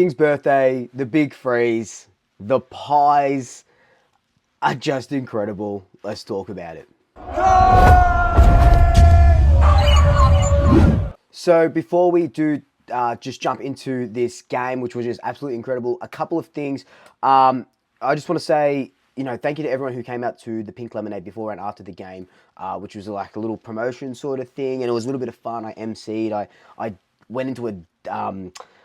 King's birthday, the big freeze, the pies are just incredible. Let's talk about it. So before we do just jump into this game, which was just absolutely incredible, a couple of things. I just want to say, thank you to everyone who came out to the Pink Lemonade before and after the game, which was like a little promotion sort of thing, and it was a little bit of fun. I emceed. I went into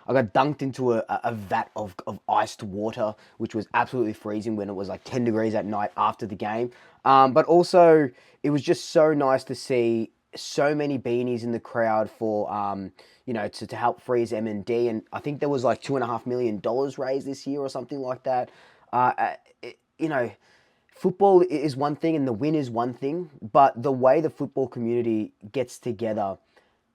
I got dunked into a vat of iced water, which was absolutely freezing when it was like 10 degrees at night after the game. But also, it was just so nice to see so many beanies in the crowd for to help freeze M&D, and I think there was like $2.5 million raised this year or something like that. It, you know, Football is one thing and the win is one thing, but the way the football community gets together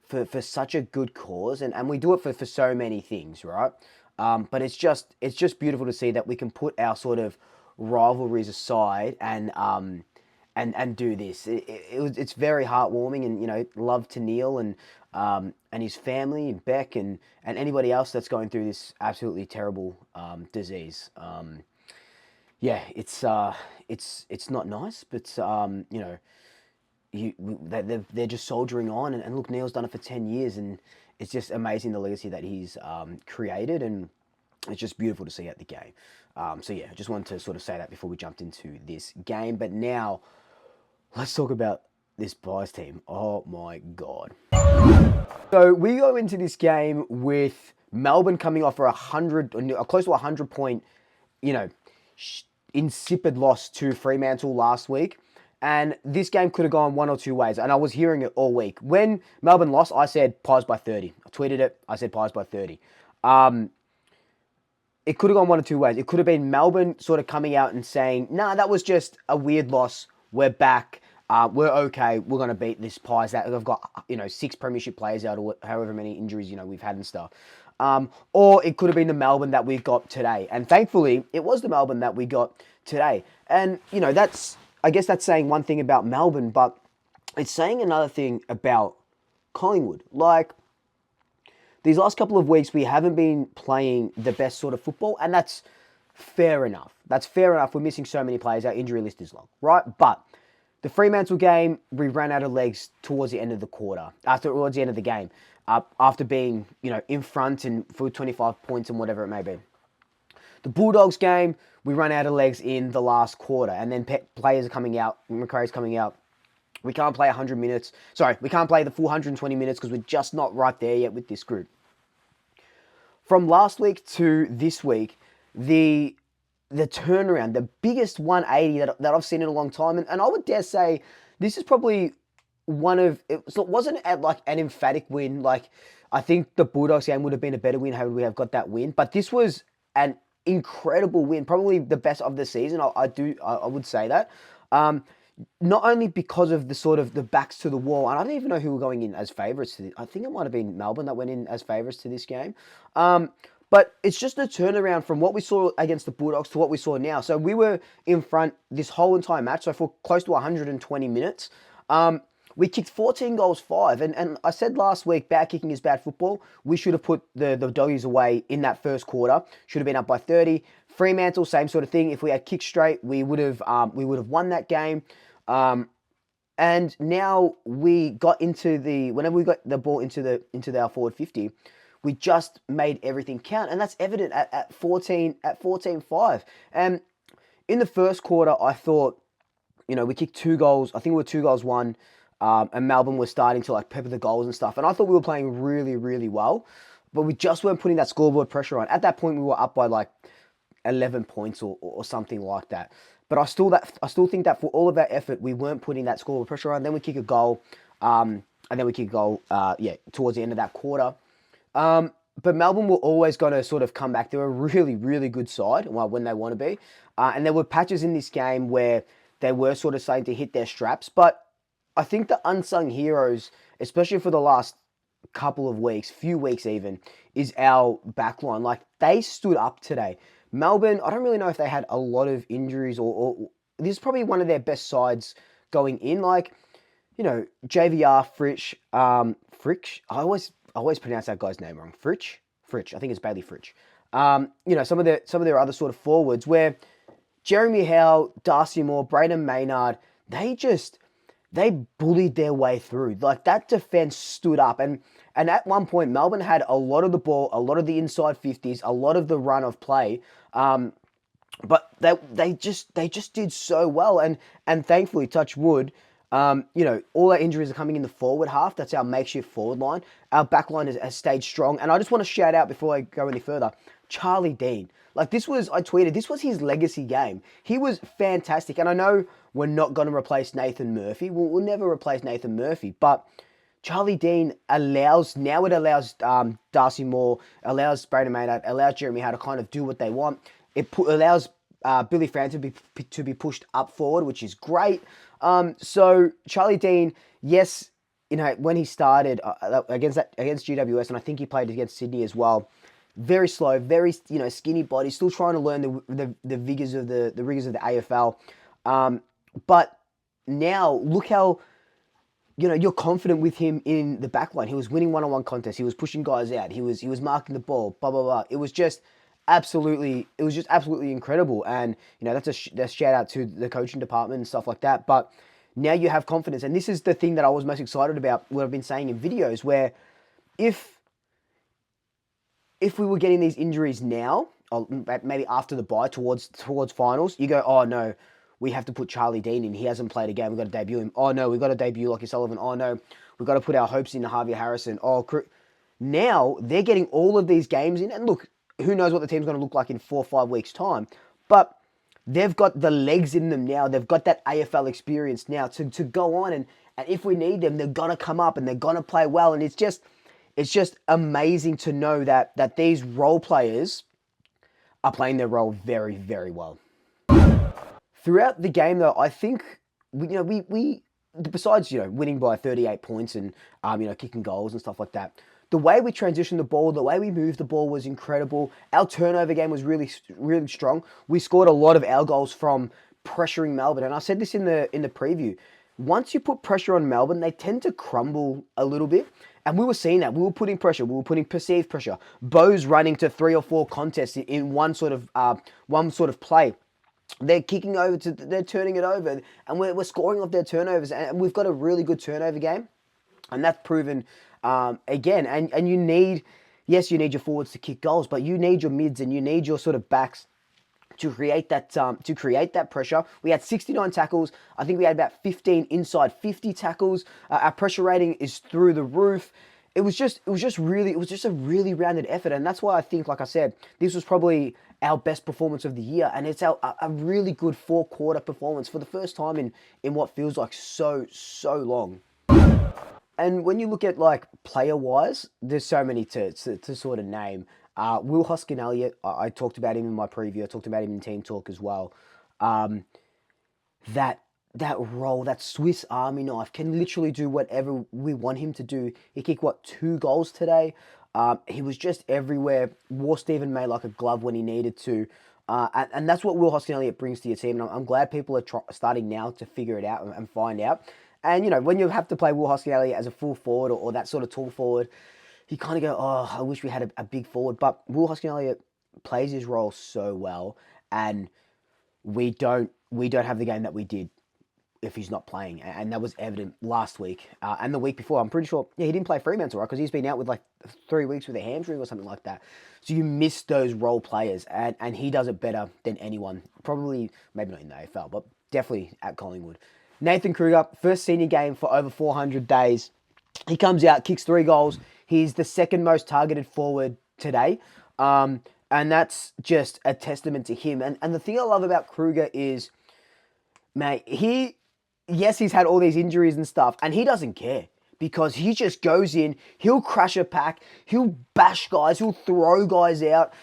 for such a good cause, and we do it for so many things, right? But it's just beautiful to see that we can put our sort of rivalries aside and do this. It's very heartwarming, and love to Neil and his family and Beck and anybody else that's going through this absolutely terrible disease. Yeah, it's not nice, but they're just soldiering on, and look, Neil's done it for 10 years, and it's just amazing the legacy that he's created, and it's just beautiful to see at the game. So yeah, I just wanted to sort of say that before we jumped into this game. But now let's talk about this PIES team. Oh my God. So we go into this game with Melbourne coming off for close to 100 point, you know, insipid loss to Fremantle last week. And this game could have gone one or two ways. And I was hearing it all week. When Melbourne lost, I said PIES by 30. I tweeted it. I said PIES by 30. It could have gone one or two ways. It could have been Melbourne sort of coming out and saying, nah, that was just a weird loss. We're back. We're okay. We're going to beat this PIES. That we've got, 6 premiership players out, or however many injuries, we've had and stuff. Or it could have been the Melbourne that we got today. And thankfully, it was the Melbourne that we got today. And, I guess that's saying one thing about Melbourne, but it's saying another thing about Collingwood. Like, these last couple of weeks, we haven't been playing the best sort of football, and that's fair enough. That's fair enough. We're missing so many players. Our injury list is long, right? But the Fremantle game, we ran out of legs towards the end of the towards the end of the game, after being, in front and for 25 points and whatever it may be. The Bulldogs game, we run out of legs in the last quarter, and then players are coming out, Macrae's coming out. We can't play 100 minutes. Sorry, we can't play the full 120 minutes because we're just not right there yet with this group. From last week to this week, the turnaround, the biggest 180 that I've seen in a long time, and I would dare say this is probably it wasn't like an emphatic win. Like, I think the Bulldogs game would have been a better win had we have got that win, but this was an incredible win, probably the best of the season. I would say that. Not only because of the sort of the backs to the wall, and I don't even know who were going in as favourites to this. I think it might have been Melbourne that went in as favourites to this game. But it's just a turnaround from what we saw against the Bulldogs to what we saw now. So we were in front this whole entire match, so for close to 120 minutes. We kicked 14 goals, 5. And I said last week, bad kicking is bad football. We should have put the Doggies away in that first quarter. Should have been up by 30. Fremantle, same sort of thing. If we had kicked straight, we would have won that game. And now we got whenever we got the ball into our forward 50, we just made everything count. And that's evident at 14-5. And in the first quarter, I thought, we kicked 2 goals. I think we were 2 goals, 1. And Melbourne was starting to pepper the goals and stuff. And I thought we were playing really, really well, but we just weren't putting that scoreboard pressure on. At that point, we were up by 11 points or something like that. But I still think that for all of that effort, we weren't putting that scoreboard pressure on. Then we kick a goal, and then we kick a goal, towards the end of that quarter. But Melbourne were always going to sort of come back. They're a really, really good side when they want to be. And there were patches in this game where they were sort of starting to hit their straps, but I think the unsung heroes, especially for the last couple of weeks, few weeks even, is our backline. Like, they stood up today. Melbourne, I don't really know if they had a lot of injuries or this is probably one of their best sides going in. JVR, Fritsch, I always pronounce that guy's name wrong. Fritsch, I think it's Bailey Fritsch. Some of their other sort of forwards where Jeremy Howe, Darcy Moore, Braden Maynard, they bullied their way through. Like that defense stood up, and at one point Melbourne had a lot of the ball, a lot of the inside 50s, a lot of the run of play. But they just did so well, and thankfully, touch wood, all our injuries are coming in the forward half. That's our makeshift forward line. Our back line has stayed strong, and I just want to shout out before I go any further, Charlie Dean. Like I tweeted, this was his legacy game. He was fantastic, and I know we're not going to replace Nathan Murphy. We'll never replace Nathan Murphy, but Charlie Dean allows Darcy Moore, allows Braden Maynard, allows Jeremy Howe to kind of do what they want. Allows Billy Francis to be pushed up forward, which is great. So Charlie Dean, yes, when he started against GWS, and I think he played against Sydney as well. Very slow, very skinny body, still trying to learn the rigors of the AFL. But now look how you're confident with him in the back line. He was winning one-on-one contests. He was pushing guys out. He was marking the ball. Blah blah blah. It was just absolutely incredible. And that's a shout out to the coaching department and stuff like that. But now you have confidence, and this is the thing that I was most excited about. What I've been saying in videos, where if we were getting these injuries now, or maybe after the bye towards finals, you go, oh no, we have to put Charlie Dean in. He hasn't played a game. We've got to debut him. Oh no, we've got to debut Lockie Sullivan. Oh no, we've got to put our hopes into Harvey Harrison. Now they're getting all of these games in, and look, who knows what the team's going to look like in 4 or 5 weeks' time, but they've got the legs in them now. They've got that AFL experience now to go on, and if we need them, they're going to come up and they're going to play well, and it's just amazing to know that these role players are playing their role very, very well. Throughout the game, though, I think we besides winning by 38 points and kicking goals and stuff like that, the way we transitioned the ball, the way we moved the ball was incredible. Our turnover game was really, really strong. We scored a lot of our goals from pressuring Melbourne, and I said this in the preview. Once you put pressure on Melbourne, they tend to crumble a little bit. And we were seeing that. We were putting pressure. We were putting perceived pressure. Bo's running to 3 or 4 contests in one sort of play. They're kicking over they're turning it over, and we're scoring off their turnovers. And we've got a really good turnover game, and that's proven again. And you need your forwards to kick goals, but you need your mids and you need your sort of backs to create that pressure. We had 69 tackles. I think we had about 15 inside 50 tackles. Our pressure rating is through the roof. It was just a really rounded effort, and that's why I think, like I said, this was probably our best performance of the year, and it's a really good 4-quarter performance for the first time in what feels like so long. And when you look at like player wise, there's so many to sort of name. Will Hoskin-Elliott, I talked about him in my preview. I talked about him in Team Talk as well. That role, that Swiss Army knife, can literally do whatever we want him to do. He kicked 2 goals today. He was just everywhere. Wore Stephen May like a glove when he needed to. And that's what Will Hoskin-Elliott brings to your team. And I'm glad people are starting now to figure it out and find out. And, when you have to play Will Hoskin-Elliott as a full forward or that sort of tall forward, you kind of go, oh, I wish we had a big forward. But Will Hoskin-Elliott plays his role so well, and we don't have the game that we did if he's not playing. And that was evident last week and the week before. I'm pretty sure, he didn't play Fremantle, right? Because he's been out with 3 weeks with a hamstring or something like that. So you miss those role players, and he does it better than anyone. Probably, maybe not in the AFL, but definitely at Collingwood. Nathan Kruger, first senior game for over 400 days. He comes out, kicks 3 goals. He's the second most targeted forward today. And that's just a testament to him. And the thing I love about Kruger is, mate, he's had all these injuries and stuff, and he doesn't care because he just goes in, he'll crash a pack, he'll bash guys, he'll throw guys out.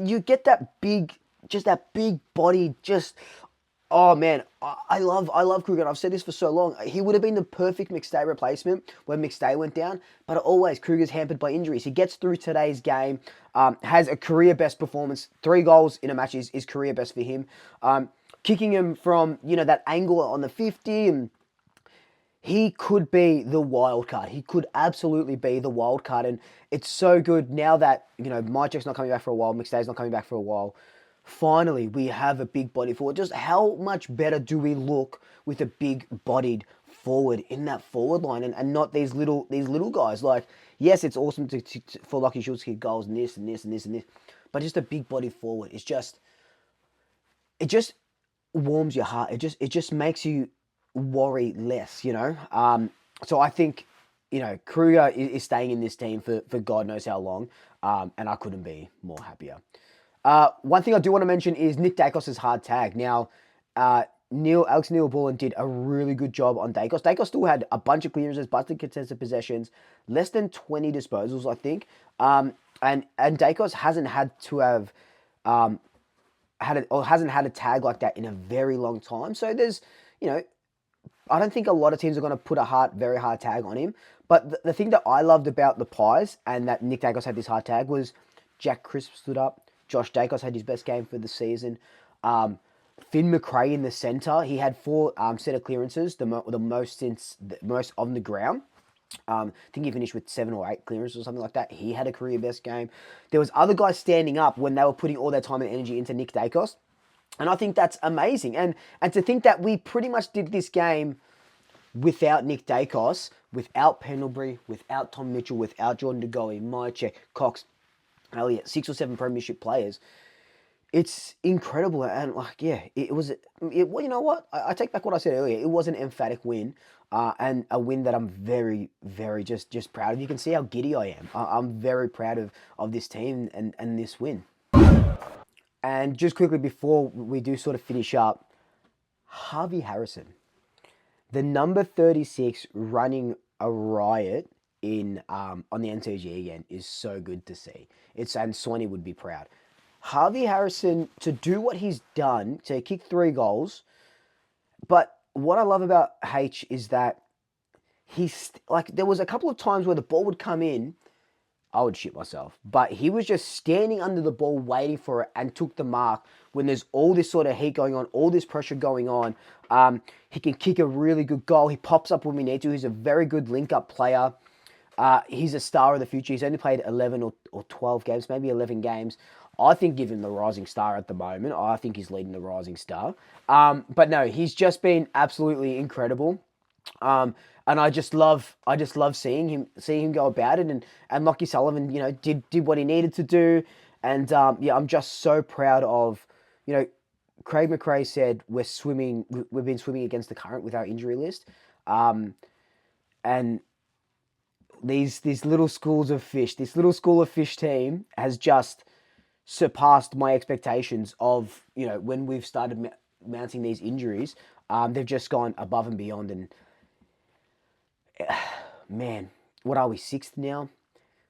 You get that big body, oh man, I love Kruger. I've said this for so long. He would have been the perfect McStay replacement when McStay went down, but always Kruger's hampered by injuries. He gets through today's game, has a career best performance. 3 goals in a match is career best for him. Kicking him from that angle on the 50, and he could be the wild card. He could absolutely be the wild card. And it's so good now that, Mychek's not coming back for a while, McStay's not coming back for a while. Finally, we have a big body forward. Just how much better do we look with a big-bodied forward in that forward line, and not these little guys? Like, yes, it's awesome for Lachie Schultz to kick goals and this and this and this and this, but just a big-bodied forward is it just warms your heart. It just makes you worry less. So I think Kruger is staying in this team for God knows how long, and I couldn't be more happier. One thing I do want to mention is Nick Dacos' hard tag. Now, Alex Neil-Bullen did a really good job on Dacos. Dacos still had a bunch of clearances, bunch of contested possessions, less than 20 disposals, I think. And Dacos hasn't had to have hasn't had a tag like that in a very long time. So there's, I don't think a lot of teams are going to put a very hard tag on him. But the thing that I loved about the PIES and that Nick Dacos had this hard tag was Jack Crisp stood up. Josh Dacos had his best game for the season. Finn McRae in the centre, he had 4 set of clearances, the most on the ground. I think he finished with 7 or 8 clearances or something like that. He had a career best game. There was other guys standing up when they were putting all their time and energy into Nick Dacos. And I think that's amazing. And to think that we pretty much did this game without Nick Dacos, without Pendlebury, without Tom Mitchell, without Jordan De Goey, Mychek, Cox, Elliott, 6 or 7 premiership players. It's incredible. And it was, well, you know what? I take back what I said earlier. It was an emphatic win, and a win that I'm very, very just proud of. You can see how giddy I am. I'm very proud of this team and this win. And just quickly before we do sort of finish up, Harvey Harrison, the number 36 running a riot on the NTG again is so good to see. And Swanee would be proud. Harvey Harrison, to do what he's done, to kick 3 goals, but what I love about H is that there was a couple of times where the ball would come in, I would shit myself, but he was just standing under the ball waiting for it and took the mark when there's all this sort of heat going on, all this pressure going on. He can kick a really good goal. He pops up when we need to. He's a very good link-up player. He's a star of the future. He's only played 11 or 12 games, maybe 11 games. I think give him the rising star at the moment. I think he's leading the rising star. But no, he's just been absolutely incredible. And I just love seeing him go about it. And Lachie Sullivan, did what he needed to do. And I'm just so proud of, Craig McRae said we've been swimming against the current with our injury list. And these little schools of fish, this little school of fish team has just surpassed my expectations of, when we've started mounting these injuries. They've just gone above and beyond. And man, what are we, 6th now?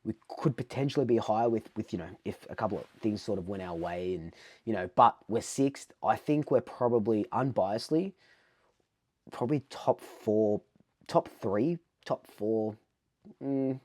We could potentially be higher with if a couple of things sort of went our way, and but we're 6th. I think we're probably, unbiasedly, top 4, top 3, top 4.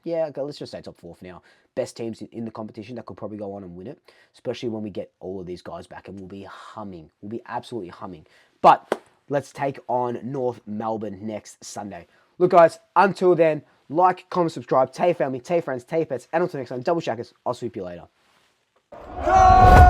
Yeah, okay, let's just say top 4 for now. Best teams in the competition that could probably go on and win it, especially when we get all of these guys back, and we'll be humming. We'll be absolutely humming. But let's take on North Melbourne next Sunday. Look, guys, until then, like, comment, subscribe, tell your family, tell your friends, tell your pets, and until next time, double shackers, I'll sweep you later. Go!